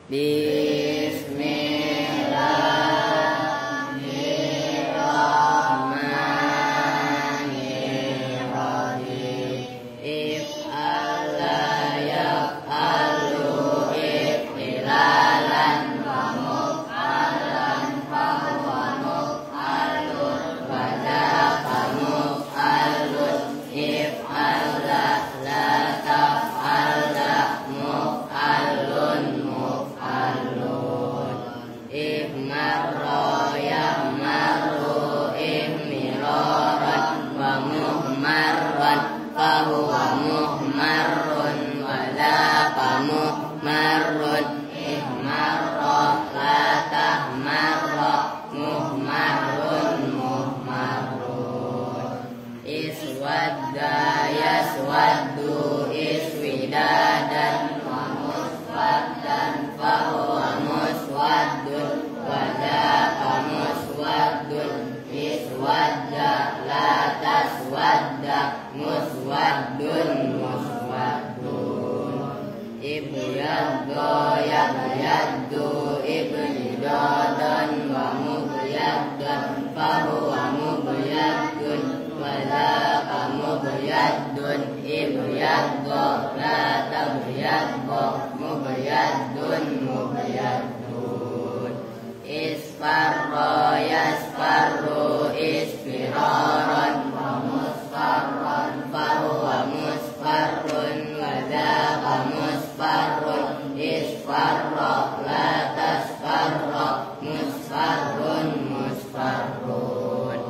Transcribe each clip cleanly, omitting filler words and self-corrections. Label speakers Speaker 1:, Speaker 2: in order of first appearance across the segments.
Speaker 1: Bismillahirrahmanirrahim. If'ala yaf'alu if'ilalan wa muf'alan fahuwa muf'alun wa dzaka muf'alun. If'ala la taf'ala muf'alun muf'alun. Ihmarra yahmarru ihmiraran wa muhmarran fahuwa muhmarrun wa dzaka muhmarrun. Ihmarra la tahmarra muhmarrun muhmarrun. Iswadda yaswaddu iswidadan wa muswaddan fahuwa muswaddun wa dzaka muswaddun. Iswadda la taswadda muswaddun muswaddun. Ibyadda yabyaddu ibyidadan wa mubyaddan fahuwa mubyaddun wa dzaka mubyaddun. Ibyadda la tabyadda mubyaddun mubyaddun. Isfarra yasfarru isfiraran wa musfarran fahuwa musfarrun wa dzaka musfarrun. Isfarra la tasfarra musfarrun musfarrun.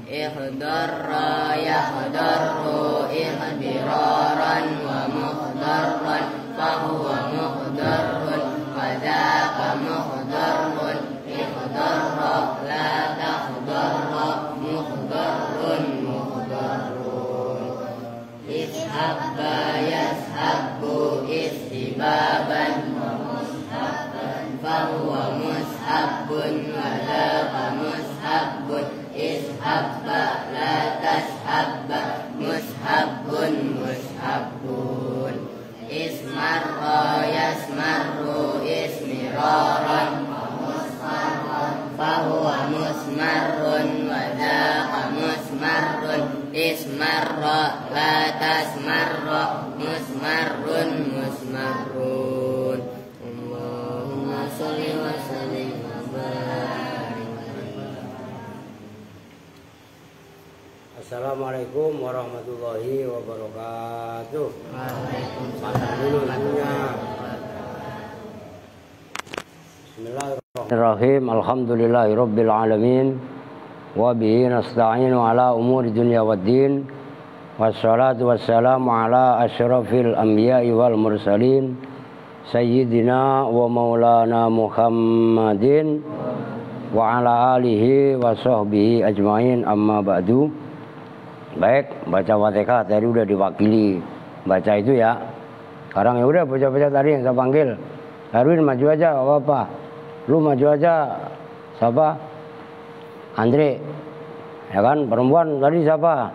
Speaker 1: Ihdarra yahdarru ihdiraran wa muhdarran fahuwa muhdarrun wa dzaka muhdarrun. Ihdarra la tahdarra muhdarrun muhdarrun. Ishabba yashabbu istibaban wa mushabban fahuwa mushabbun wa dzaka mushabbun. Ishabba la tashabba mushabbun mushabbun. Ismarra yasmarru ismiraran wa musmarran fahuwa musmarrun wa dzaka musmarrun. Ismarra la tasmarra musmarrun musmarrun. Allahumma sholli wa sallim wa barik.
Speaker 2: Assalamualaikum warahmatullahi wabarakatuh.
Speaker 1: Waalaikumsalam.
Speaker 2: Dulu lagunya. Bismillahirrahmanirrahim. Alhamdulillahirabbil alamin. Wa bihi nasta'inu ala umuri dunya waddin. Wassalatu wassalamu ala asyrafil anbiya'i wal mursalin. Sayyidina wa maulana Muhammadin wa ala alihi wa sahbihi ajmain, amma ba'du. Baik, baca Fatihah tadi udah diwakili baca itu ya. Sekarang ya udah baca-baca tadi yang saya panggil. Darwin maju aja, apa-apa. Lu maju aja. Siapa? Andre. Ya kan, perempuan tadi siapa?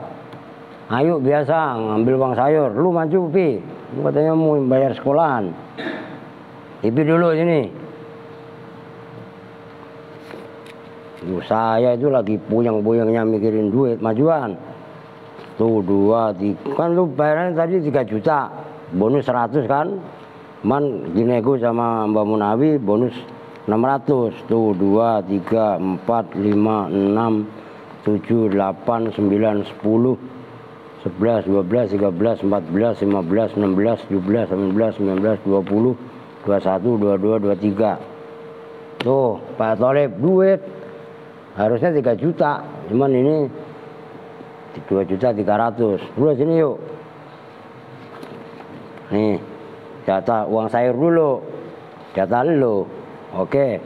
Speaker 2: Ayu biasa ngambil uang sayur. Lu maju, Pi. Lu katanya mau bayar sekolahan. Ipi dulu sini. Saya itu lagi puyeng-puyengnya mikirin duit, majuan. Tuh 2, 3, kan lu bayarannya tadi 3 juta, bonus 100 kan. Man ginego sama Mbak Munawi bonus 600. Tuh 2, 3, 4, 5, 6, 7, 8, 9, 10, 11, 12, 13, 14, 15, 16, 17, 18, 19, 20, 21, 22, 23. Tuh Pak Tolib duit harusnya 3 juta, cuman ini 2.300.000. Udah sini yuk. Nih, jatah uang sayur dulu. Jatah lu. Oke.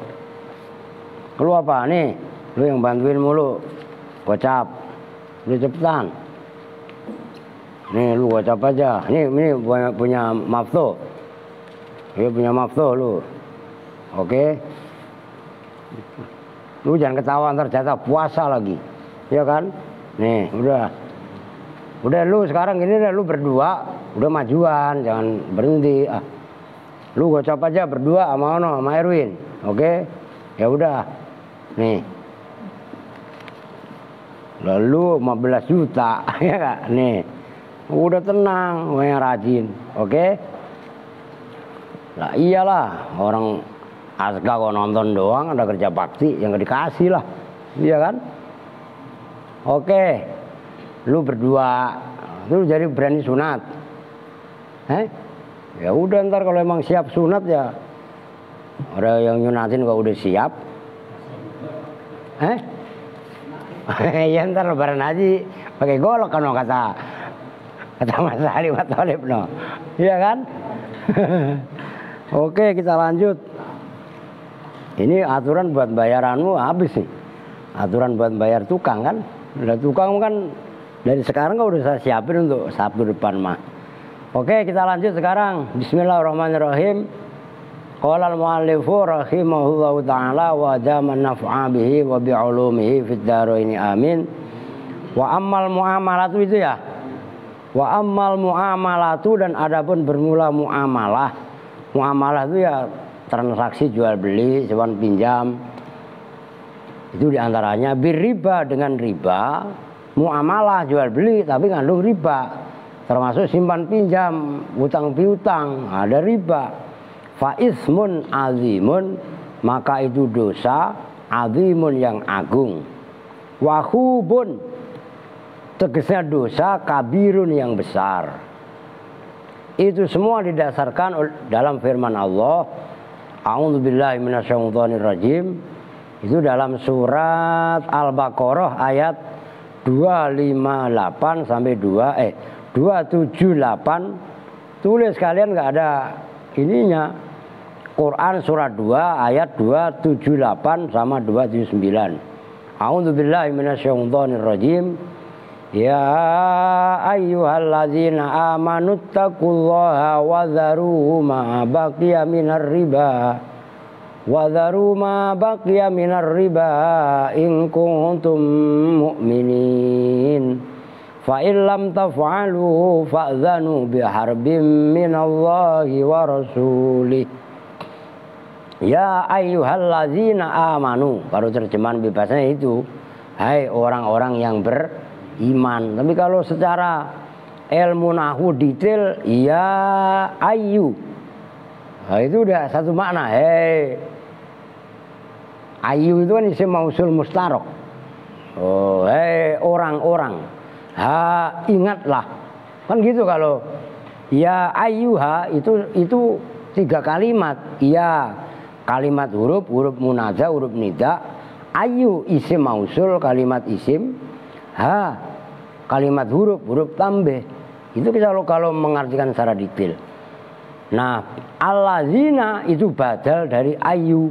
Speaker 2: Lu apa nih? Lu yang bantuin mulu. Gocap. Lu cepetan. Nih lu gocap aja. Ini punya Mafto. Ini punya Mafto lu. Oke. Lu jangan ketawa ntar jatah puasa lagi. Ya kan? Nih, udah lu sekarang gini deh, lu berdua udah majuan, jangan berhenti. Lu gocap aja berdua sama Ono sama Erwin. Oke? Ya udah. Nih. Lalu 15 juta ya Kak? Nih. Udah tenang, yang rajin. Oke? Lah iyalah, orang Aska kok nonton doang, ada kerja bakti yang gak dikasih lah. Iya kan? Oke. Lu berdua, lu jadi berani sunat. Ya udah ntar kalau emang siap sunat ya ada yang nyunatin kalau udah siap. Ya ntar lebaran haji pakai golok kan kata Mas Ali Pak Thalib no. Iya kan? Oke, kita lanjut. Ini aturan buat bayaranmu habis nih. Aturan buat bayar tukang kan. Udah tukang kan dari sekarang kan udah saya siapin untuk Sabtu depan mah. Oke, kita lanjut sekarang. Bismillahirrahmanirrahim. Qala al-muallifu rahimahullahu ta'ala wa adama naf'a bihi wa bi'ulumihi fid dharaini amin. Wa ammal muamalatu itu ya. Wa ammal muamalatu dan adapun bermula muamalah. Muamalah itu ya transaksi jual beli, sewan pinjam. Itu diantaranya birriba dengan riba. Muamalah jual beli tapi ngandung riba. Termasuk simpan pinjam, utang piutang, ada riba. Fa ismun azimun, maka itu dosa azimun yang agung. Wahubun, tegasnya dosa kabirun yang besar. Itu semua didasarkan dalam firman Allah. A'udzubillahi minasyaitonirrajim. Itu dalam surat Al-Baqarah ayat 258 sampai 278. Tulis kalian nggak ada ininya. Quran surat 2 ayat 278 sama 279. A'udzubillahi minasyaitonirrajim. Ya ayyuhalladzina amanu taqullaha wa dharu ma baqiya minar riba. Wa dharu ma baqiya minar riba in kuntum mu'minin. Fa in lam taf'alu fa'dhanu biharbin minallahi wa rasulih. Ya ayyuhalladzina amanu. Kalau terjemahan bebasnya itu, hai orang-orang yang beriman. Tapi kalau secara ilmu nahwu detail, ya ayu. Nah, itu udah satu makna. Hei, ayu itu kan isim mausul mustarok. Oh, hei orang-orang. Ha, ingatlah. Kan gitu kalau ya ayyuha itu 3 kalimat. Ya, kalimat huruf munada, huruf nida. Ayu isim mausul, kalimat isim. Ha, kalimat huruf tambah. Itu kalau mengartikan secara detail. Nah, alladzina itu badal dari ayu.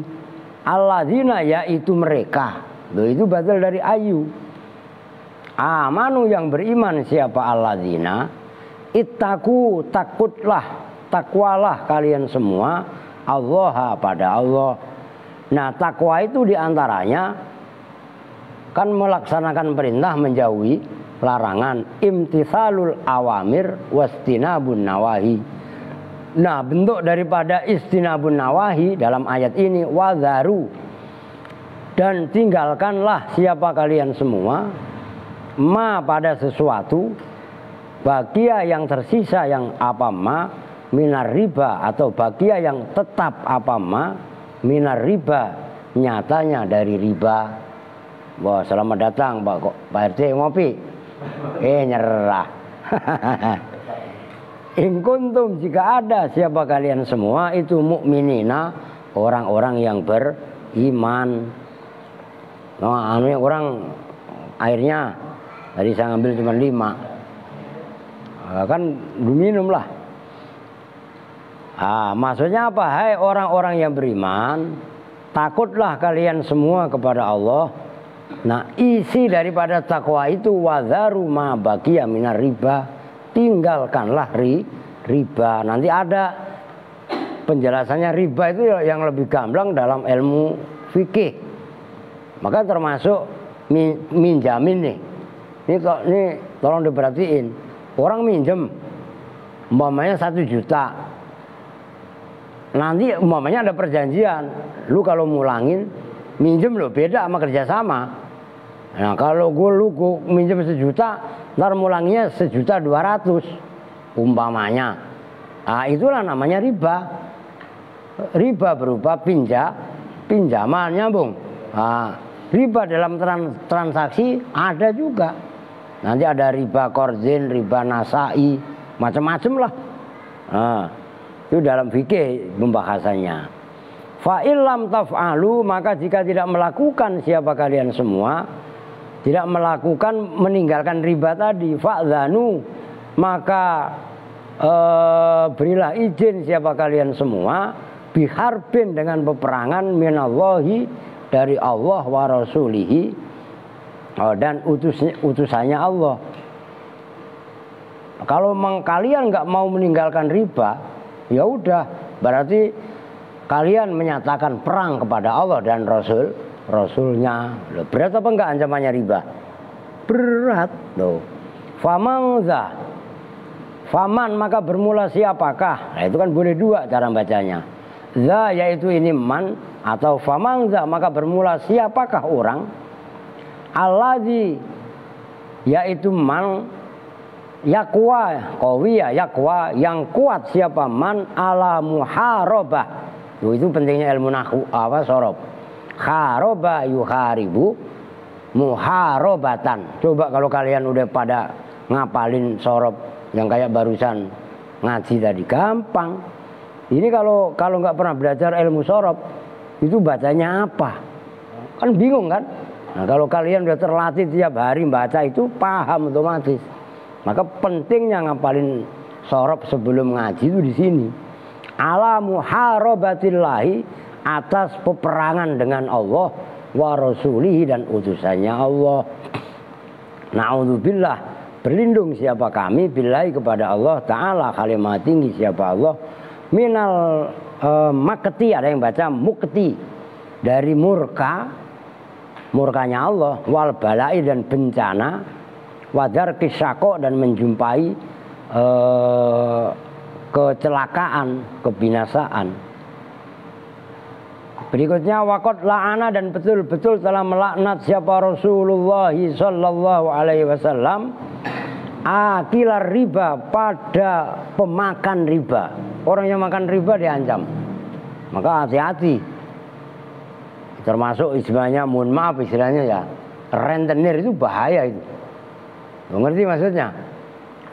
Speaker 2: Alladzina yaitu mereka. Loh, itu badal dari ayu. Amanu yang beriman siapa alladzina? Ittaku, takwalah kalian semua Allah pada Allah. Nah, takwa itu diantaranya kan melaksanakan perintah, menjauhi larangan, imtithalul awamir wastinabun nawahi. Nah, bentuk daripada istinabun nawahi dalam ayat ini wadharu, dan tinggalkanlah siapa kalian semua ma pada sesuatu bagia yang tersisa yang apa ma minar riba, atau bagia yang tetap apa ma minar riba, nyatanya dari riba. Wah, selamat datang Pak RT ngopi. Nyerah. In kuntum, jika ada siapa kalian semua itu mukminina, orang-orang yang beriman. Nah, orang airnya tadi saya ngambil cuma 5. Kan minum lah. Maksudnya apa? Hai orang-orang yang beriman, takutlah kalian semua kepada Allah. Nah, isi daripada takwa itu wadharu ma baqiya minar riba, tinggalkanlah riba. Nanti ada penjelasannya riba itu yang lebih gamblang dalam ilmu fikih. Maka termasuk minjamin nih. Ini tolong diperhatiin. Orang minjem umpamanya 1 juta. Nanti umpamanya ada perjanjian, lu kalau mulangin minjem lo beda sama kerjasama. Nah kalau lu minjem 1 juta, ntar mulanginya 1.200.000 umpamanya. Nah itulah namanya riba. Riba berupa pinjaman, nyambung. Nah, riba dalam transaksi ada juga. Nanti ada riba korzin, riba nasai, macam-macam lah. Nah, itu dalam fikih pembahasannya. Fa illam taf'alu, maka jika tidak melakukan siapa kalian semua, tidak melakukan meninggalkan riba tadi, fa'dzanu, maka berilah izin siapa kalian semua biharbin dengan peperangan minallahi dari Allah wa rasulihi dan utusannya Allah. Kalau kalian nggak mau meninggalkan riba, ya udah berarti kalian menyatakan perang kepada Allah dan Rasulnya. Berat apa enggak ancamannya riba? Berat tuh. Faman maka bermula siapakah? Nah, itu kan boleh dua cara bacanya. Za yaitu ini man, atau famangza maka bermula siapakah orang, alladzi yaitu man, yakwa qawiya yakwa yang kuat siapa man ala muharabah. Itu pentingnya ilmu nahwu sorob. Kharoba yuharibu muharobatan. Coba kalau kalian udah pada ngapalin sorob yang kayak barusan ngaji tadi, gampang. Ini kalau nggak pernah belajar ilmu sorob, itu bacanya apa? Kan bingung kan? Nah kalau kalian udah terlatih tiap hari baca itu paham otomatis. Maka pentingnya ngapalin sorob sebelum ngaji itu di sini. Ala muharabatillahi, atas peperangan dengan Allah wa rasulihi dan utusannya Allah. Na'udzubillah, berlindung siapa kami billahi kepada Allah Ta'ala, kalimat tinggi siapa Allah, minal makti, ada yang baca mukti, dari murkanya Allah, wal balai dan bencana, wadar kisako dan menjumpai kecelakaan, kebinasaan. Berikutnya waqad la'ana, dan betul-betul telah melaknat siapa Rasulullah sallallahu alaihi wasallam akilar riba, pada pemakan riba. Orang yang makan riba diancam. Maka hati-hati. Termasuk istilahnya, mohon maaf istilahnya ya, rentenir itu bahaya itu. Ngerti maksudnya?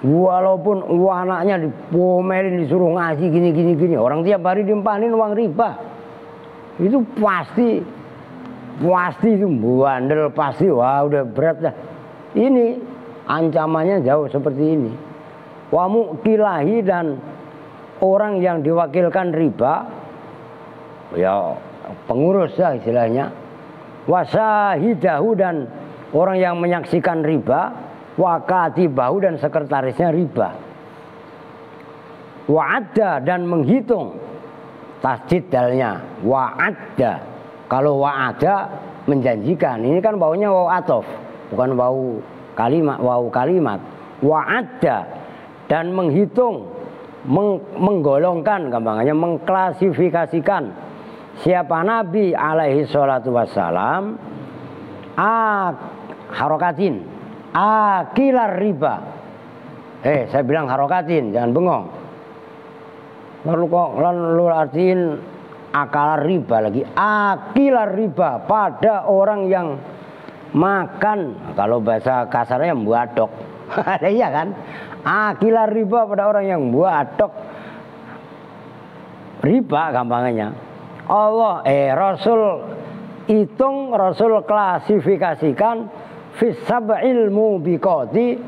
Speaker 2: Walaupun anaknya dipomelin, disuruh ngaji gini, orang tiap hari dimpanin uang riba, itu pasti itu bandel, pasti wah udah berat dah. Ini ancamannya jauh seperti ini. Wa mukilahi, dan orang yang diwakilkan riba, ya pengurus ya istilahnya. Wasahidahu, dan orang yang menyaksikan riba. Wakatibahu, dan sekretarisnya riba. Wa'adda, dan menghitung, tasdid dalnya wa'adda. Kalau wa'ada menjanjikan, ini kan baunya wau atof, bukan wau kalimat. Wa'adda, dan menghitung, menggolongkan, gampangnya mengklasifikasikan siapa Nabi alaihi salatu wassalam harokatin akilar riba. Saya bilang harokatin, jangan bengong. Lalu artiin akalar riba lagi. Akilar riba, pada orang yang makan, kalau bahasa kasarnya buadok. Iya kan? Akilar riba, pada orang yang buadok riba gampangnya. Rasul hitung, Rasul klasifikasikan fisab'il mubiqati,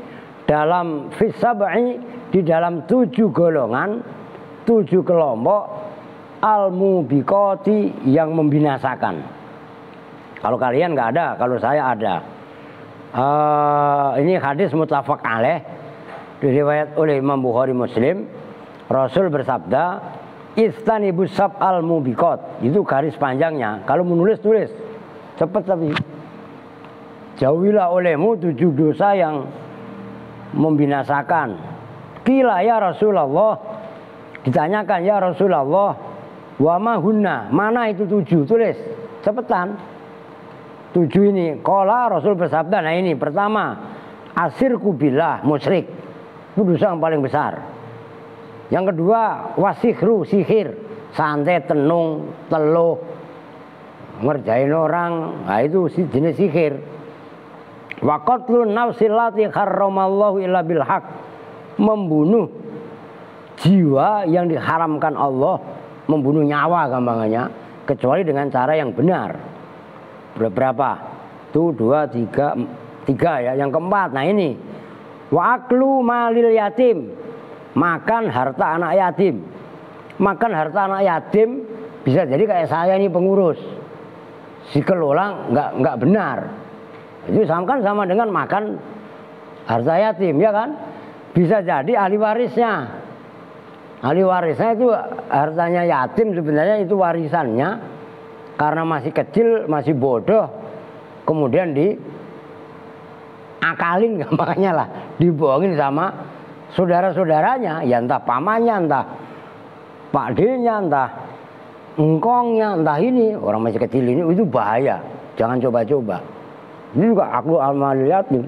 Speaker 2: dalam fisab'i, di dalam 7 golongan, 7 kelompok, al mubiqati, yang membinasakan. Kalau kalian nggak ada, kalau saya ada. Ini hadis muttafaq alaih, diriwayat oleh Imam Bukhari Muslim. Rasul bersabda, istanibus sab'al mubiqat, itu garis panjangnya. Kalau menulis tulis cepat, tapi jauhilah olehmu 7 dosa yang membinasakan. Qila ya Rasulullah, ditanyakan ya Rasulullah, Wa ma hunna, mana itu 7? Tulis, cepetan. 7 ini. Qala Rasul bersabda, nah ini pertama, asyirku billah, musyrik. Itu dosa yang paling besar. Yang kedua, wasihru, sihir, santet, tenung, teluh, ngerjain orang, nah itu jenis sihir. Wa qatlun nafsil lati harramallahu illa bil haq, membunuh jiwa yang diharamkan Allah, membunuh nyawa gampangannya, kecuali dengan cara yang benar. Berapa? Itu 2, 3 ya. Yang keempat, nah ini, wa aklu malil yatim, makan harta anak yatim. Makan harta anak yatim bisa jadi kayak saya ini pengurus, si kelola nggak benar. Itu sama dengan makan harta yatim, ya kan? Bisa jadi ahli warisnya. Ahli warisnya itu hartanya yatim, sebenarnya itu warisannya. Karena masih kecil, masih bodoh, kemudian diakalin gampangnya lah, dibohongin sama saudara-saudaranya, ya entah pamannya, entah Pak D-nya, entah engkongnya, entah ini. Orang masih kecil ini, itu bahaya, jangan coba-coba. Ini juga aklu al-malil yatim.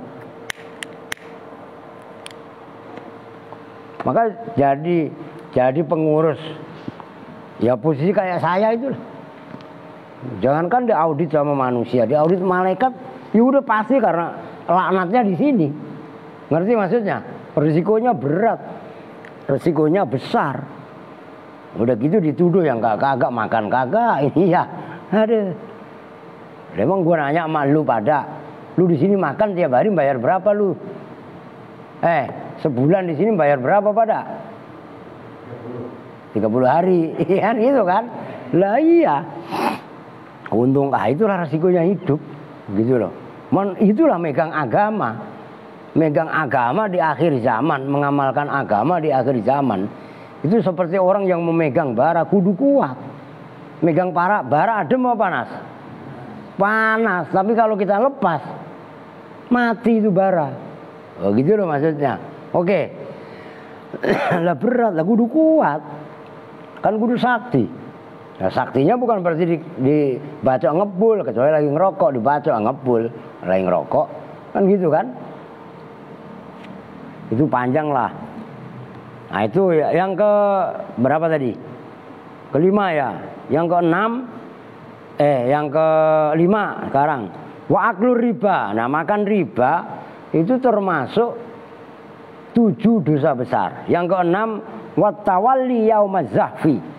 Speaker 2: Maka jadi pengurus, ya posisi kayak saya itu. Jangankan diaudit sama manusia, diaudit malaikat, ya udah pasti karena laknatnya di sini. Ngerti maksudnya? Risikonya berat, risikonya besar. Udah gitu dituduh yang kagak makan kagak, ini ya. Aduh. Emang gua nanya sama lu pada, lu di sini makan tiap hari bayar berapa lu? Sebulan di sini bayar berapa pada? 30 hari, iya gitu kan? Lah iya. Untung itulah resikonya hidup, gitu loh. Itulah megang agama. Megang agama di akhir zaman, mengamalkan agama di akhir zaman. Itu seperti orang yang memegang bara, kudu kuat. Megang bara adem apa panas? Panas, tapi kalau kita lepas, mati itu bara. Oh gitu loh maksudnya. Oke. Lah berat, lah kudu kuat. Kan kudu sakti. Nah, saktinya bukan berarti dibaca ngebul, kecuali lagi ngerokok dibaca ngebul, lagi ngerokok, kan gitu kan? Itu panjang lah. Nah itu yang ke berapa tadi? Kelima ya. Yang ke-6, yang ke-5 sekarang. Wa aklu riba. Nah makan riba itu termasuk 7 dosa besar. Yang ke-6, wa tawalli yaumaz zahfi.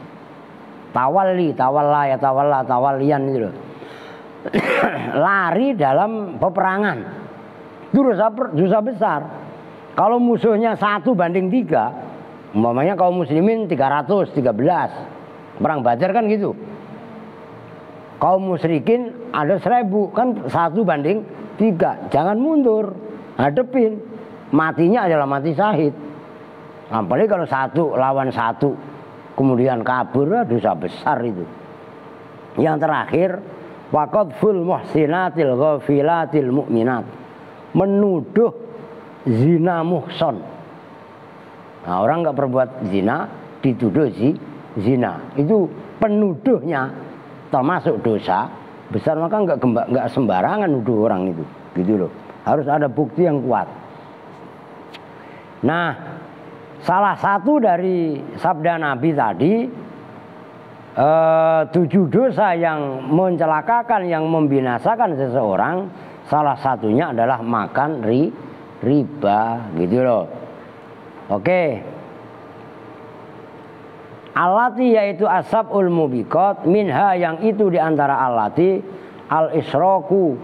Speaker 2: Tawallian itu loh. Lari dalam peperangan. Itu dosa besar. Kalau musuhnya 1 banding 3, umpamanya kaum muslimin 313, perang Badar kan gitu. Kaum musyrikin ada 1000, kan 1 banding 3. Jangan mundur, hadepin. Matinya adalah mati syahid. Apalagi kalau 1 lawan 1. Kemudian kabur, dosa besar itu. Yang terakhir, waqadful muhsinatil ghafilatil mu'minat, menuduh zina muhson. Nah, orang nggak berbuat zina dituduh zina, itu penuduhnya termasuk dosa besar. Maka nggak sembarangan nuduh orang itu, gitu loh. Harus ada bukti yang kuat. Nah, salah satu dari sabda Nabi tadi, 7 dosa yang mencelakakan, yang membinasakan seseorang, salah satunya adalah makan riba, gitu loh. Oke. Allati yaitu asabul mubiqat, minha yang itu diantara allati al-israku,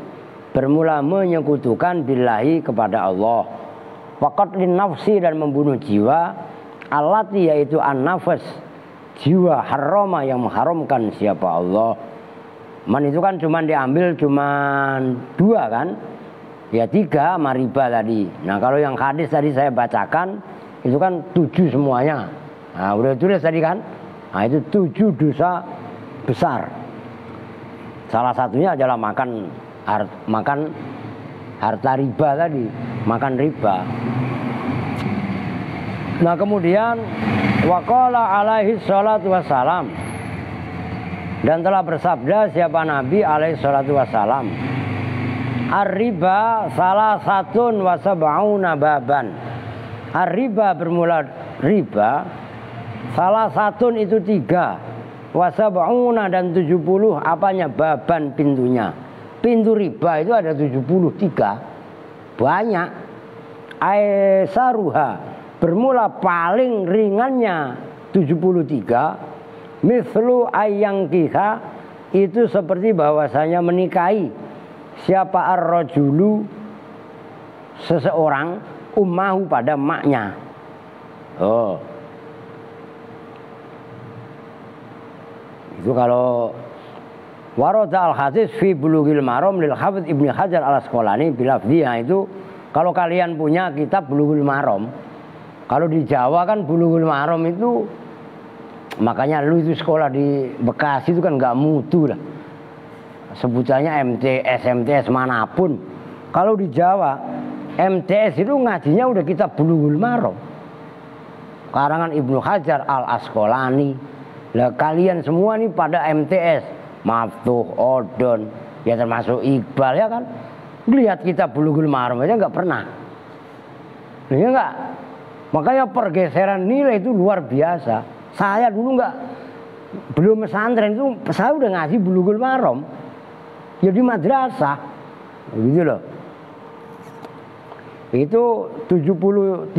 Speaker 2: bermula menyekutukan billahi kepada Allah. Waqatlin nafsi dan membunuh jiwa, allati yaitu an-nafas, jiwa harrama yang mengharamkan siapa Allah. Man itu kan cuma diambil 2 kan? Ya 3 sama riba tadi. Nah kalau yang hadis tadi saya bacakan itu kan 7 semuanya. Nah udah tulis tadi kan? Nah itu 7 dosa besar. Salah satunya adalah makan harta riba tadi, makan riba. Nah kemudian waqala alaihi salatu wassalam, dan telah bersabda siapa Nabi alaihi salatu wassalam, ar-riba salah satun wa sab'una baban. Ar-riba bermula riba, salah satun itu 3, wa sab'una dan 70 apanya, baban pintunya. Pintu riba itu ada 73, banyak. Aisaruha bermula paling ringannya 73, mislu ayyangkiha itu seperti bahwasanya menikahi siapa ar-rajulu seseorang ummahu pada maknya. Oh, itu kalau warada al-hadis fi bulughil maram lil hafidz Ibnu Hajar al-Asqalani bilafdhiha. Itu kalau kalian punya kitab Bulughul Maram, kalau di Jawa kan Bulughul Maram itu, makanya lu itu sekolah di Bekasi itu kan nggak mutu lah, sebutannya MTS manapun. Kalau di Jawa MTS itu ngajinya udah kitab Bulughul Maram karangan Ibnu Hajar al-Asqalani. Lah kalian semua nih pada MTS, Maftuh, Odon, ya termasuk Iqbal ya kan, lihat kitab Bulughul Maram aja nggak pernah, ya nggak. Makanya pergeseran nilai itu luar biasa. Saya dulu nggak, belum pesantren itu saya udah ngaji Bulughul Maram, ya di madrasah, gitu loh. Itu 73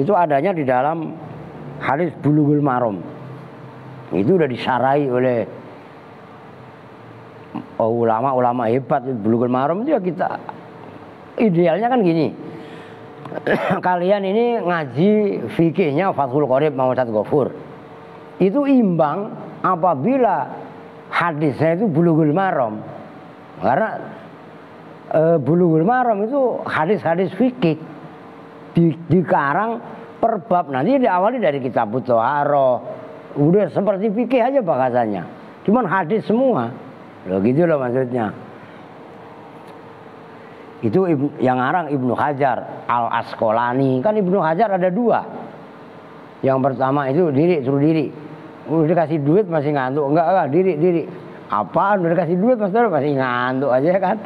Speaker 2: itu adanya di dalam hadis Bulughul Maram. Itu udah disarai oleh ulama-ulama hebat. Bulughul Maram itu ya kita idealnya kan gini. Kalian ini ngaji fikihnya Fathul Qorib mau Ustaz Ghafur. Itu imbang apabila hadisnya itu Bulughul Maram. Karena Bulughul Maram itu hadis-hadis fikih dikarang per bab. Nanti diawali dari kitab Thaharah, udah seperti fikih aja bahasanya, cuman hadis semua. Loh gitu loh maksudnya. Itu yang ngarang Ibnu Hajar al-Asqalani. Kan Ibnu Hajar ada 2. Yang pertama itu suruh diri. Udah dikasih duit masih ngantuk. Enggak, diri. Apaan udah dikasih duit masih ngantuk aja kan.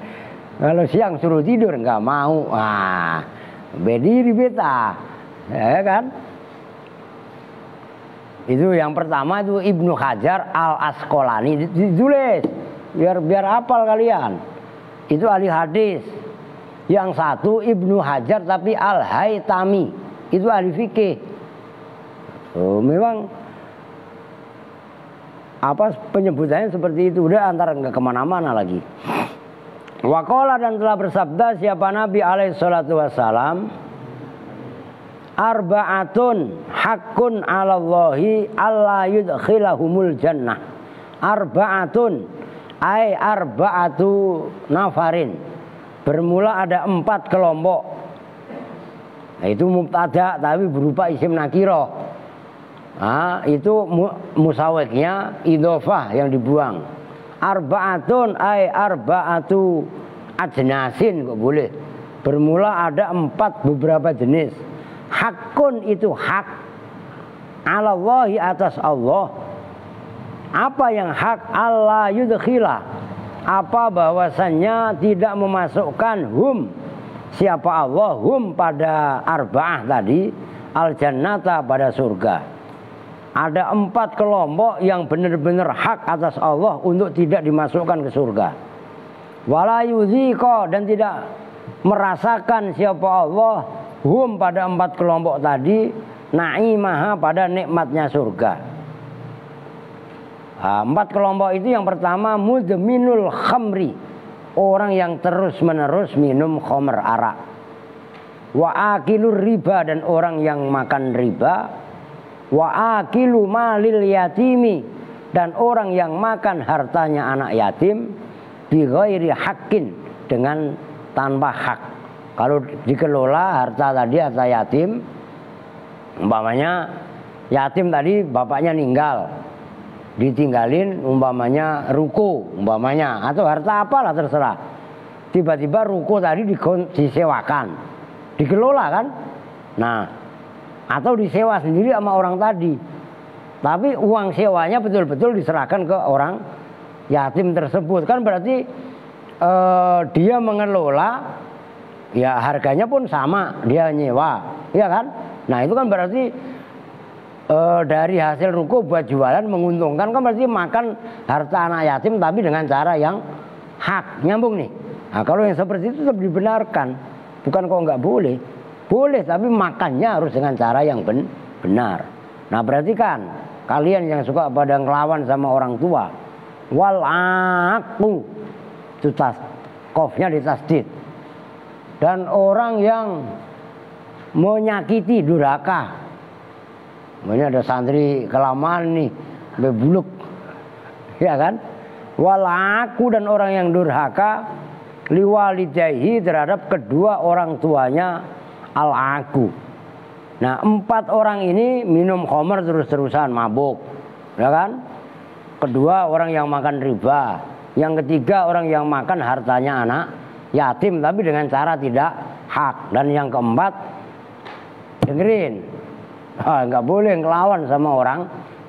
Speaker 2: Kalau siang suruh tidur nggak mau, berdiri beta, ya kan? Itu yang pertama itu Ibnu Hajar al-Asqalani, ditulis biar hafal kalian. Itu ahli hadis. Yang satu Ibnu Hajar tapi al-Haytami, itu ahli fikih. Oh, memang apa penyebutannya seperti itu, udah antara nggak kemana-mana lagi. Waqala dan telah bersabda siapa Nabi alaihi salatu wassalam, arba'atun haqqun 'alallahi alla yudkhilahumul jannah. Arba'atun ay arba'atu nafarin. Bermula ada 4 kelompok. Nah, itu mubtada tapi berupa isim nakirah. Itu musawwiknya idhofah yang dibuang. Arba'atun ay arba'atu ajnasin, kok boleh. Bermula ada 4 beberapa jenis. Hakun itu hak, alallahi atas Allah. Apa yang hak? Allah yudkhila, apa bahwasannya tidak memasukkan hum, siapa Allah, hum pada arba'ah tadi, al jannata pada surga. Ada 4 kelompok yang benar-benar hak atas Allah untuk tidak dimasukkan ke surga. Wala yudhiqa, dan tidak merasakan siapa Allah hum pada 4 kelompok tadi na'imaha pada nikmatnya surga. 4 kelompok itu yang pertama mudminul khamri, orang yang terus-menerus minum khamr, arak. Wa akilur riba, dan orang yang makan riba. Wa akilu malil yatimi, dan orang yang makan hartanya anak yatim bi ghairi haqqin, dengan tanpa hak. Kalau dikelola harta tadi, harta yatim, umpamanya yatim tadi bapaknya meninggal, ditinggalin umpamanya ruko umpamanya, atau harta apalah terserah. Tiba-tiba ruko tadi disewakan, dikelola kan. Nah, atau disewa sendiri sama orang tadi. Tapi uang sewanya betul-betul diserahkan ke orang yatim tersebut. Kan berarti dia mengelola, ya harganya pun sama, dia nyewa, ya kan? Nah itu kan berarti dari hasil ruko buat jualan menguntungkan, kan berarti makan harta anak yatim tapi dengan cara yang hak, nyambung nih. Nah kalau yang seperti itu tetap dibenarkan, bukan kok nggak boleh, boleh tapi makannya harus dengan cara yang benar. Nah berarti kan kalian yang suka pada ngelawan sama orang tua, wal aku itu kofnya ditasdid, dan orang yang menyakiti durhaka. Ini ada santri kelamaan nih, bebuluk, ya kan? Walaku, dan orang yang durhaka liwalidayhi, terhadap kedua orang tuanya, al-aku. Nah 4 orang ini minum khamr terus-terusan, mabuk, ya kan? Kedua orang yang makan riba, yang ketiga orang yang makan hartanya anak yatim tapi dengan cara tidak hak, dan yang keempat, dengerin, nggak boleh ngelawan sama orang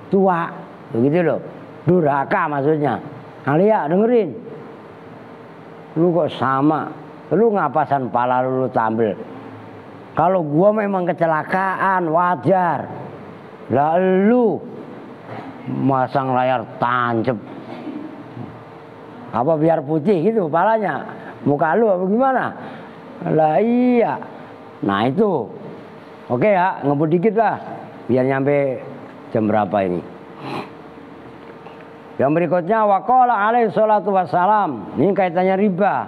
Speaker 2: tua, begitu loh, durhaka maksudnya. Alia dengerin, lu kok sama, lu ngapasan pala lu tampil. Kalau gua memang kecelakaan wajar, lah lu masang layar tancep, apa biar putih gitu palanya, muka lu apa gimana? Lah iya, nah itu. Oke ya, ngebut dikit lah biar nyampe jam berapa ini. Yang berikutnya, waqala alaihi salatu wassalam, ini kaitannya riba.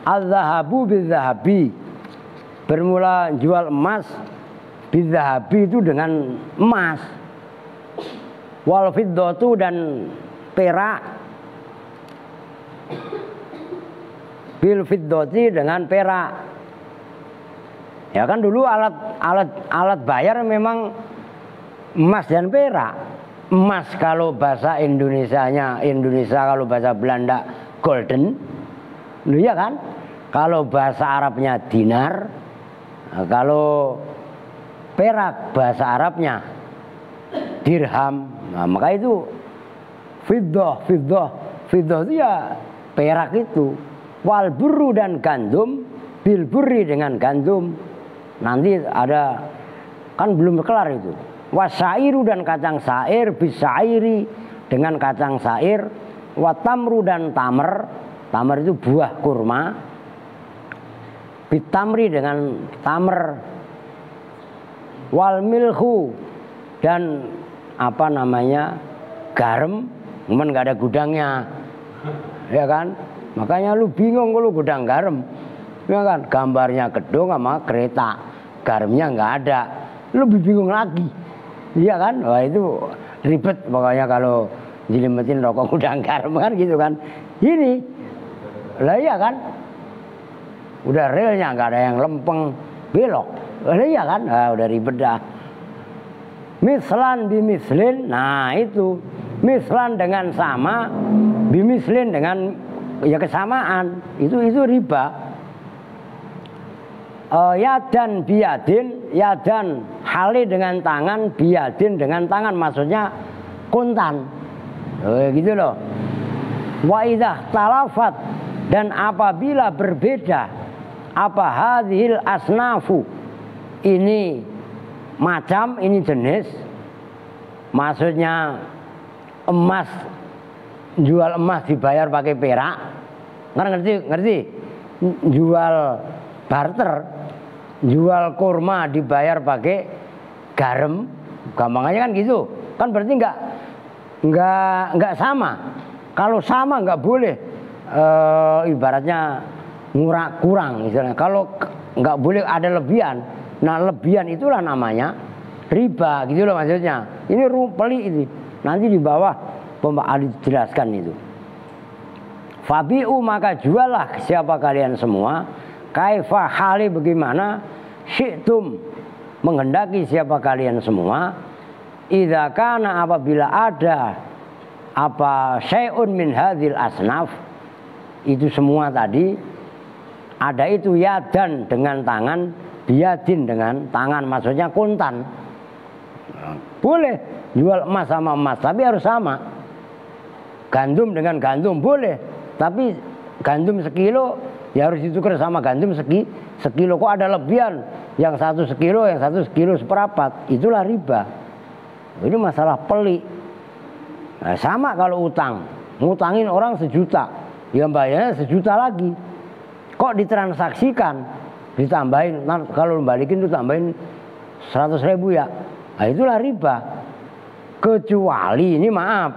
Speaker 2: Az-zahabu bil-zahabi, bermula jual emas, bil-zahabi itu dengan emas, wal fiddatu, dan perak, bil fiddati, dengan perak. Ya kan dulu alat bayar memang emas dan perak. Emas kalau bahasa Indonesianya Indonesia, kalau bahasa Belanda golden, ya kan? Kalau bahasa Arabnya dinar, kalau perak bahasa Arabnya dirham. Nah, maka itu fiddah itu ya perak itu. Wal burru, dan gandum, bil burri, dengan gandum. Nanti ada, kan belum kelar itu. Wasairu, dan kacang sair, bisairi, dengan kacang sair. Watamru, dan tamer, tamer itu buah kurma, bitamri, dengan tamer. Wal milhu, dan apa namanya, garam, cuman nggak ada gudangnya, ya kan? Makanya lu bingung kalau gudang garam, ya kan? Gambarnya gedung sama kereta, garamnya nggak ada, lu lebih bingung lagi, iya kan? Wah itu ribet pokoknya kalau jilimetin rokok gudang garam kan gitu kan. Ini lah iya kan, udah relnya nggak ada yang lempeng belok, lah iya kan, udah ribet dah. Mislan bimislin, nah itu mislan dengan sama, bimislin dengan ya kesamaan, itu riba. Yadan biadin, yadan hali dengan tangan, biadin dengan tangan, maksudnya kontan, gitu loh. Wa idza talafat, dan apabila berbeda, apa hadhil asnafu, ini macam, ini jenis, maksudnya emas, jual emas dibayar pakai perak, ngerti? Jual barter, jual kurma dibayar pakai garam, gampangnya kan gitu. Kan berarti nggak sama. Kalau sama nggak boleh, ibaratnya kurang misalnya. Kalau nggak boleh ada lebihan. Nah lebihan itulah namanya riba, gitu loh maksudnya. Ini pelik ini. Nanti di bawah dijelaskan itu. Fabi'u, maka jualah siapa kalian semua, kaifa hali, bagaimana, syi'tum, menghendaki siapa kalian semua, idza kana, apabila ada apa syai'un min hadhil asnaf, itu semua tadi ada itu, yadan dengan tangan, biadin dengan tangan, maksudnya kontan. Boleh jual emas sama emas, tapi harus sama. Gandum dengan gandum boleh, tapi gandum sekilo ya harus ditukar sama gandum sekilo. Kok ada lebihan, yang satu sekilo, yang satu sekilo seperempat, itulah riba. Ini masalah pelik. Nah, sama kalau utang, ngutangin orang 1 juta, ya bayarnya 1 juta lagi. Kok ditransaksikan, ditambahin, kalau balikin tuh tambahin 100.000 ya, nah itulah riba. Kecuali, ini maaf,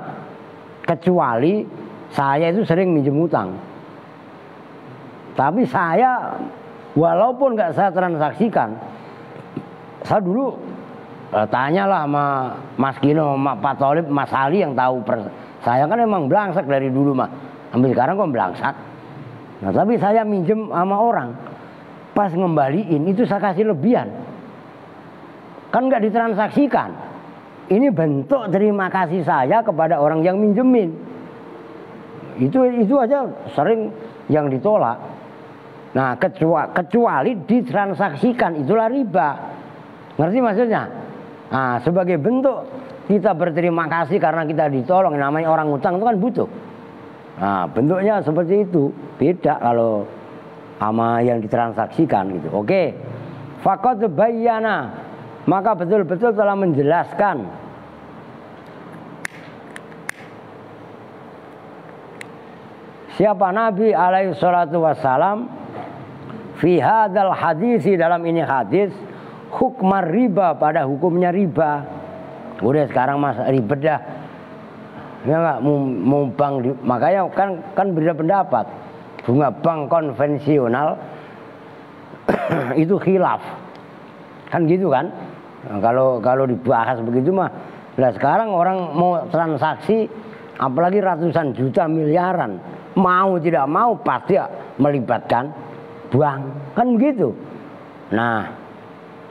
Speaker 2: kecuali saya itu sering minjem utang, tapi saya walaupun nggak saya transaksikan, saya dulu tanyalah sama Mas Kino, sama Pak Tolib, Mas Ali yang tahu. Saya kan emang belangsak dari dulu mah, sampai sekarang kok belangsak. Nah tapi saya minjem sama orang, pas ngembaliin itu saya kasih lebihan, kan nggak ditransaksikan. Ini bentuk terima kasih saya kepada orang yang minjemin. Itu aja sering yang ditolak. Nah kecuali ditransaksikan, itulah riba. Ngerti maksudnya? Nah sebagai bentuk kita berterima kasih karena kita ditolong, namanya orang utang itu kan butuh. Nah bentuknya seperti itu, beda kalau sama yang ditransaksikan gitu. Oke. Faqad bayyana, maka betul-betul telah menjelaskan siapa Nabi alaihi salatu wassalam fi hadzal hadisi, dalam ini hadis, hukmar riba, pada hukumnya riba. Udah sekarang mas ribet dah. Ya enggak mau bank makanya kan beda pendapat. Bunga bank konvensional itu khilaf. Kan gitu kan? Nah, kalau dibahas begitu mah, nah sekarang orang mau transaksi apalagi ratusan juta miliaran, mau tidak mau pasti melibatkan bank, kan begitu. Nah,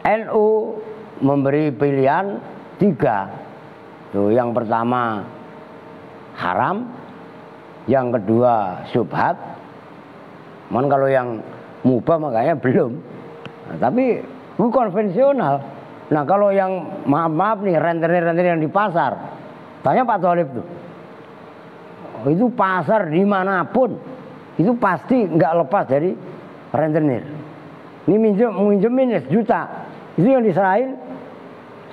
Speaker 2: NU memberi pilihan 3. Tuh, yang pertama haram, yang kedua syubhat. Man kalau yang mubah makanya belum. Nah, tapi itu konvensional. Nah kalau yang maaf nih rentenir yang di pasar, tanya Pak Tolib tuh, itu pasar dimanapun itu pasti nggak lepas dari rentenir. Ini minjemin 1 juta, itu yang diserahin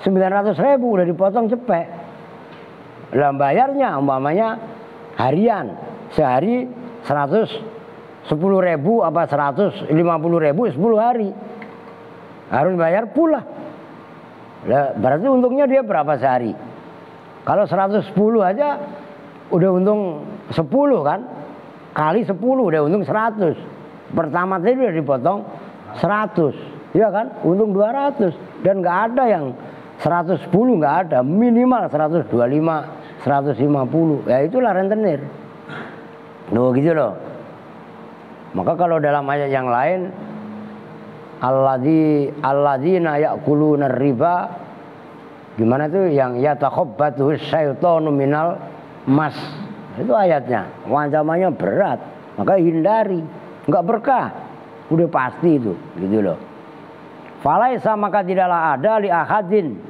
Speaker 2: 900.000 udah dipotong cepet. Lah bayarnya umpamanya harian, sehari 110.000 apa 150.000 10 hari. Harus bayar pula. Lah berarti untungnya dia berapa sehari? Kalau 110 aja udah untung 10 kan? Kali 10 udah untung 100. Pertama tadi udah dipotong 100. Iya kan? Untung 200. Dan nggak ada yang 110, nggak ada. Minimal 125, 150. Ya itulah rentenir. Loh gitu loh. Maka kalau dalam ayat yang lain, alladzina ya'kuluna riba, gimana tuh yang yatakhabbatu syaitanu minal mas, itu ayatnya ancamannya berat, maka hindari, nggak berkah, udah pasti itu gitu loh. Falaisa, maka tidaklah ada li ahadin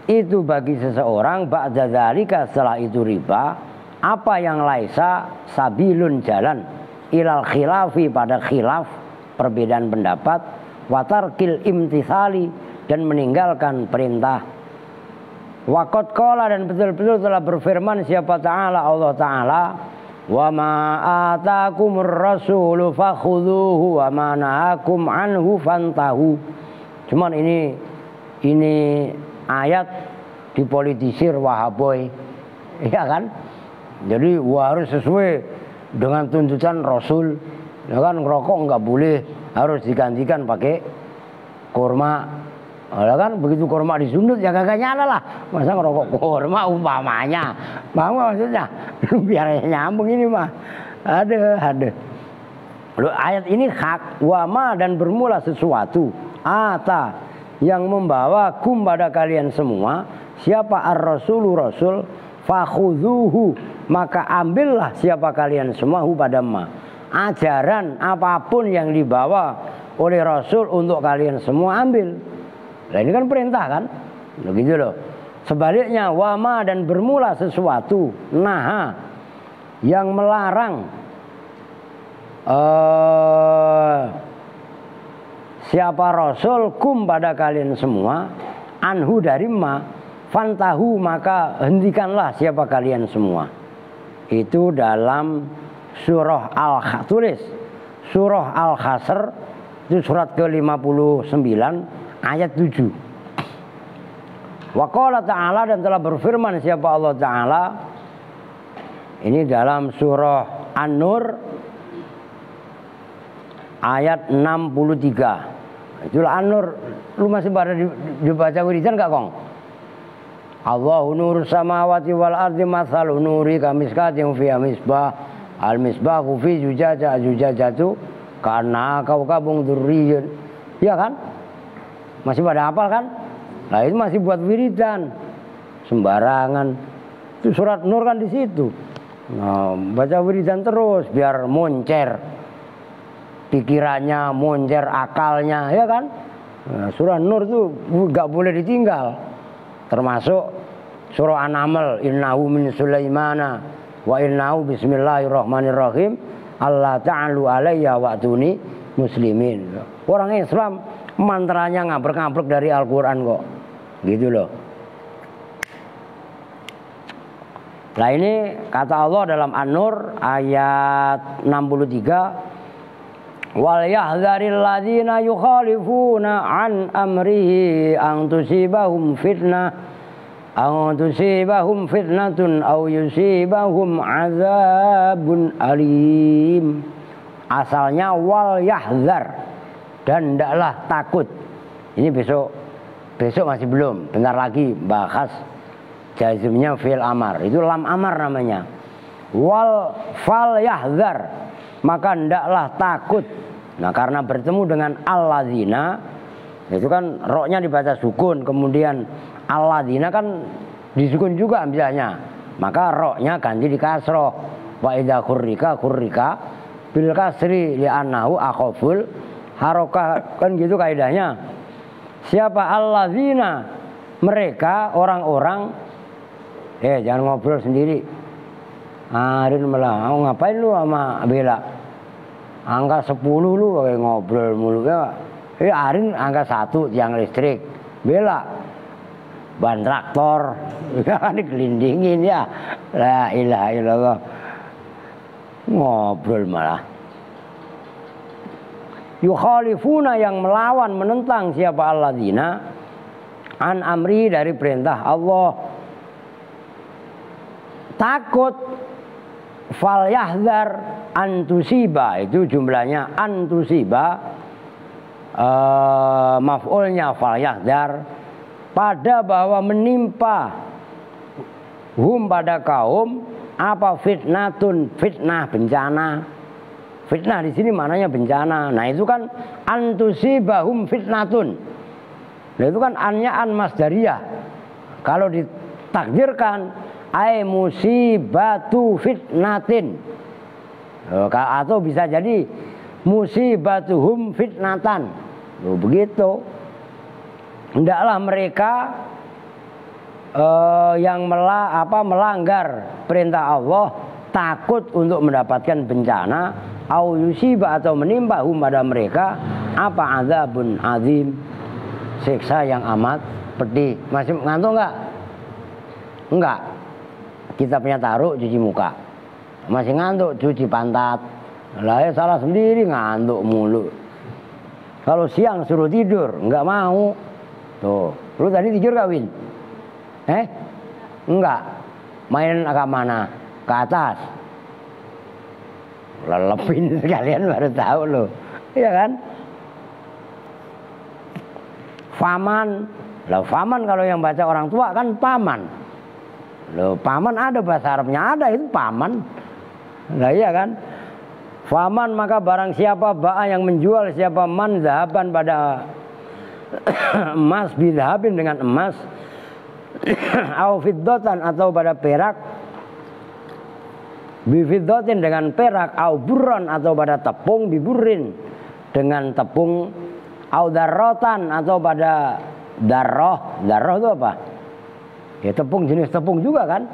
Speaker 2: itu bagi seseorang ba'da dzalika, setelah itu riba, apa yang laisa sabilun, jalan ilal khilafi, pada khilaf perbedaan pendapat, watarkil imtisali, dan meninggalkan perintah. Waqad qala, dan betul-betul telah berfirman siapa Ta'ala, Allah Ta'ala, wa ma atakumur rasulu fakhudhuhu wa ma nahakum anhu fantahu. Cuman ini ayat dipolitisir Wahaboy, ya kan? Jadi harus sesuai dengan tuntutan Rasul. Ya kan, ngerokok nggak boleh, harus digantikan pakai kurma. Ya kan, begitu kurma disundut ya kagak nyala lah. Masa ngerokok kurma umpamanya, paham gak maksudnya? Biar nyambung ini mah. Ada. Lalu ayat ini hak wama, dan bermula sesuatu ata yang membawa kum pada kalian semua, siapa ar-rasulu, rasul, fakhudhuhu, maka ambillah siapa kalian semua hu pada ma, ajaran apapun yang dibawa oleh Rasul untuk kalian semua ambil. Nah ini kan perintah kan, begitu loh. Sebaliknya wama dan bermula sesuatu naha yang melarang siapa Rasul kum pada kalian semua anhu dari ma fantahu maka hentikanlah siapa kalian semua. Itu dalam surah tulis surah Al-Hasr itu surat ke-59 ayat 7. Wa qala ta'ala dan telah berfirman siapa Allah Ta'ala ini dalam surah An-Nur ayat 63. Itulah An-Nur. Lu masih pada dibaca wiridan gak Kong? Allahu nur samawati wal ardi mathalu nuri kamiskatin fiha misbah al misbahu fi zujajatu karena kaukabung durriyun. Iya kan? Masih pada hafal kan? Nah itu masih buat wiridan sembarangan. Itu surat Nur kan di situ. Nah, baca wiridan terus biar moncer pikirannya, moncer akalnya, ya kan? Nah, surah Nur tuh nggak boleh ditinggal. Termasuk surah An-Naml, innahu min Sulaimana wa innahu bismillahirrahmanirrahim Allah ta'alu alayya wa'tuni muslimin. Orang Islam mantranya ngabrek-ngabrek dari Al-Quran kok. Gitu loh. Nah ini kata Allah dalam An-Nur ayat 63. Wal yahdharil ladzina yukhalifuna an amrihi an tusibahum fitnatun aw yusibahum azabun alim. Asalnya wal yahdhar dan ndaklah takut. Ini besok masih belum, bentar lagi bahas jazmnya fi'il amar. Itu lam amar namanya. Wal fal yahdhar maka ndaklah takut. Nah karena bertemu dengan alladzina itu kan roknya dibaca sukun, kemudian alladzina kan disukun juga misalnya, maka roknya ganti di kasroh. Wa idza khurrika bil kasri li'annahu akhaful harokah, kan gitu kaidahnya. Siapa alladzina mereka orang-orang jangan ngobrol sendiri. Arin malah ngapain lu sama Bella? Angka 10 lu kayak ngobrol mulu ya. Arin angka 1 tiang listrik. Bella ban traktor. Kan dikelindingin ya. La ilaha illallah. Ngobrol malah. Yukhalifuna yang melawan menentang siapa alladzina an amri dari perintah Allah. Takut fal yahdhar antusiba itu jumlahnya antusiba maf'ulnya fal yahdhar pada bahwa menimpa hum pada kaum apa fitnah bencana. Fitnah di sini maknanya bencana. Nah itu kan antusibahum fitnatun. Nah itu kan annya an masdariyah. Kalau ditakdirkan ay musibatu fitnatin. Atau bisa jadi musibatuhum fitnatan. Begitu. Hendaklah mereka yang melanggar perintah Allah takut untuk mendapatkan bencana au yusiba atau menimpa hum pada mereka apa azabun azim, siksa yang amat pedih. Masih ngantuk enggak? Enggak. Kita punya taruh cuci muka. Masih ngantuk cuci pantat. Lah ya salah sendiri ngantuk mulu. Kalau siang suruh tidur enggak mau. Tuh, lu tadi tidur gak Win? Enggak. Main ke mana? Ke atas. Lelepin kalian baru tahu loh. Iya kan? Faman. Lah faman kalau yang baca orang tua kan paman. Loh, paman ada bahasa Arabnya ada itu paman. Nah iya kan? Faman maka barang siapa ba'a yang menjual siapa man zahaban pada emas bidhabin dengan emas au fiddotan atau pada perak bifiddotin dengan perak au burron atau pada tepung biburin dengan tepung au darrotan atau pada darroh itu apa? Ya tepung jenis tepung juga kan.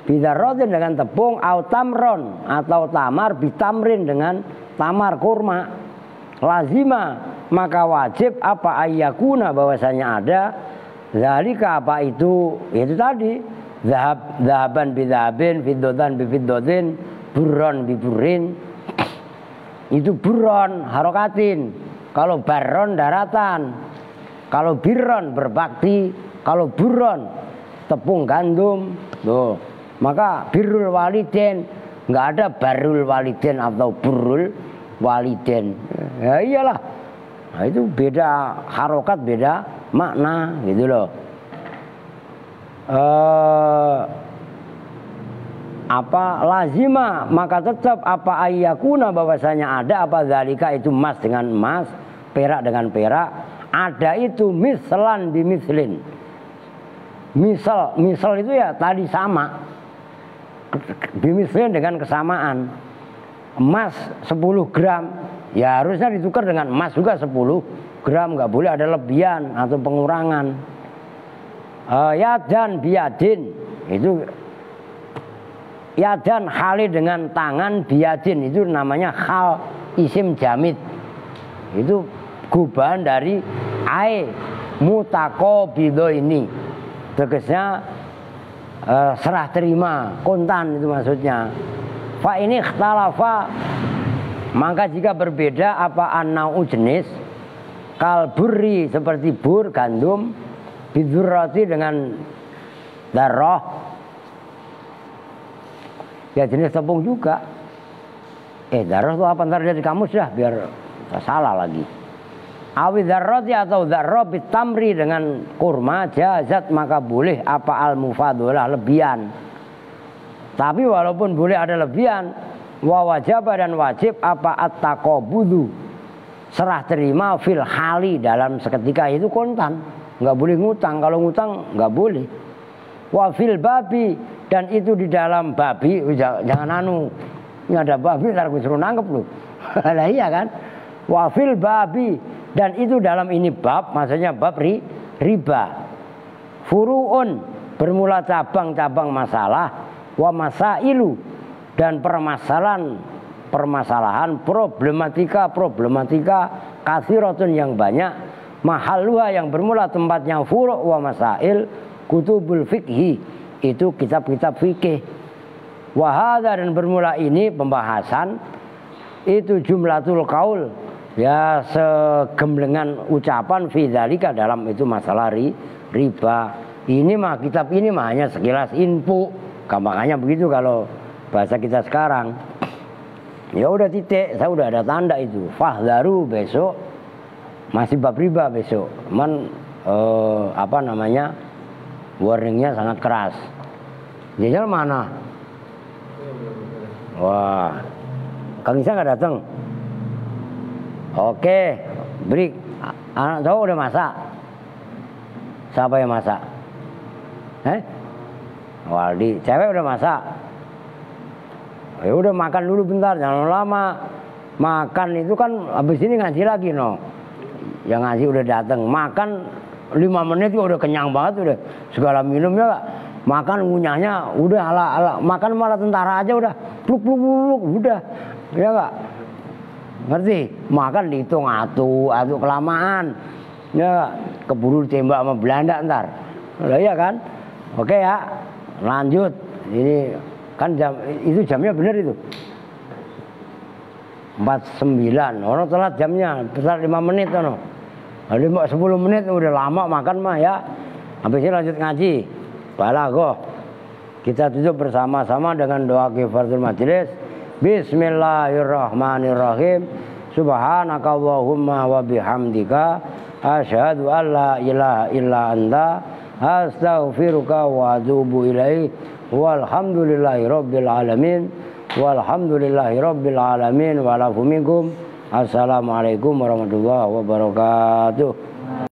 Speaker 2: Bidarrotin dengan tepung, au tamron atau tamar, bitamrin dengan tamar kurma. Lazima maka wajib apa ayyakuna bahwasanya ada zalika apa itu tadi zahaban bidzahabin, fiddotan bifiddotin, burron biburrin. Itu burron harokatin, kalau barron daratan, kalau birron berbakti, kalau burron tepung gandum. Tuh. Maka birrul waliden, nggak ada barul waliden atau burul waliden. Ya iyalah. Nah, itu beda harokat, beda makna gitu loh. Apa lazima maka tetap apa ayyakuna bahwasanya ada apa zalika itu emas dengan emas, perak dengan perak, ada itu mislan bimislin. Misal itu ya tadi sama. Bimislin dengan kesamaan. Emas 10 gram ya harusnya ditukar dengan emas juga 10 gram, nggak boleh ada lebihan atau pengurangan. Yadan biadin itu yadan hali dengan tangan, biadin itu namanya hal isim jamid. Itu gubahan dari ai mutaqabido ini. Tegasnya serah terima, kontan itu maksudnya. Fa ini ikhtalafa maka jika berbeda apa annau jenis kalburi seperti bur gandum, bidzurrati dengan darah ya jenis tepung juga. Darah itu apa, ntar dari kamus dah biar salah lagi. Awi dzarrati atau dzarrah bitamri dengan kurma jazat maka boleh apa al mufadolah lebihan. Tapi walaupun boleh ada lebihan, wa wajaba dan wajib apa at-taqabudu serah terima fil hali dalam seketika itu kontan, nggak boleh ngutang. Kalau ngutang nggak boleh. Wa fil babi dan itu di dalam babi, jangan ini ada babi ntar gue suruh nangkep lu. Lah iya kan. Wa fil babi dan itu dalam ini bab, maksudnya bab riba. Furu'un bermula cabang-cabang masalah, wa masailu dan permasalahan problematika kathiratun yang banyak, mahalluha yang bermula tempatnya furu' wa masail, kutubul fikhi itu kitab-kitab fikih. Wa hadza dan bermula ini pembahasan itu jumlatul qaul ya segemblengan ucapan fi dzalika dalam itu masalah riba. Ini mah kitab ini mah hanya sekilas info. Gampangannya begitu kalau bahasa kita sekarang. Ya udah titik, saya udah ada tanda itu. Fahdharu besok masih bab riba besok. Cuman warningnya sangat keras. Jajal mana? Wah, Kang Isa nggak datang. Oke, break. Anak cowok udah masak. Siapa yang masak? Waldi. Cewek udah masak. Ya udah makan dulu bentar, jangan lama. Makan itu kan habis ini ngaji lagi no. Yang ngaji udah datang. Makan 5 menit udah kenyang banget udah. Segala minum ya. Makan ngunyahnya udah ala makan malah tentara aja udah. Pluk udah. Ya enggak? Ngerti? Makan dihitung atu kelamaan. Ya, keburu tembak sama Belanda ntar. Lah iya kan? Oke ya. Lanjut. Ini kan itu jamnya bener itu. 49. Orang telat jamnya, telat 5 menit ono. 10 menit udah lama makan mah ya. Habis ini lanjut ngaji. Balaghah. Kita tutup bersama-sama dengan doa kifaratul majelis. Bismillahirrahmanirrahim. Subhanakallahumma wa bihamdika asyhadu an la ilaha illa anta astaghfiruka wa atubu ilaik. Walhamdulillahi rabbil alamin. Walhamdulillahi rabbil alamin. Walakum minkum. Assalamualaikum warahmatullahi wabarakatuh.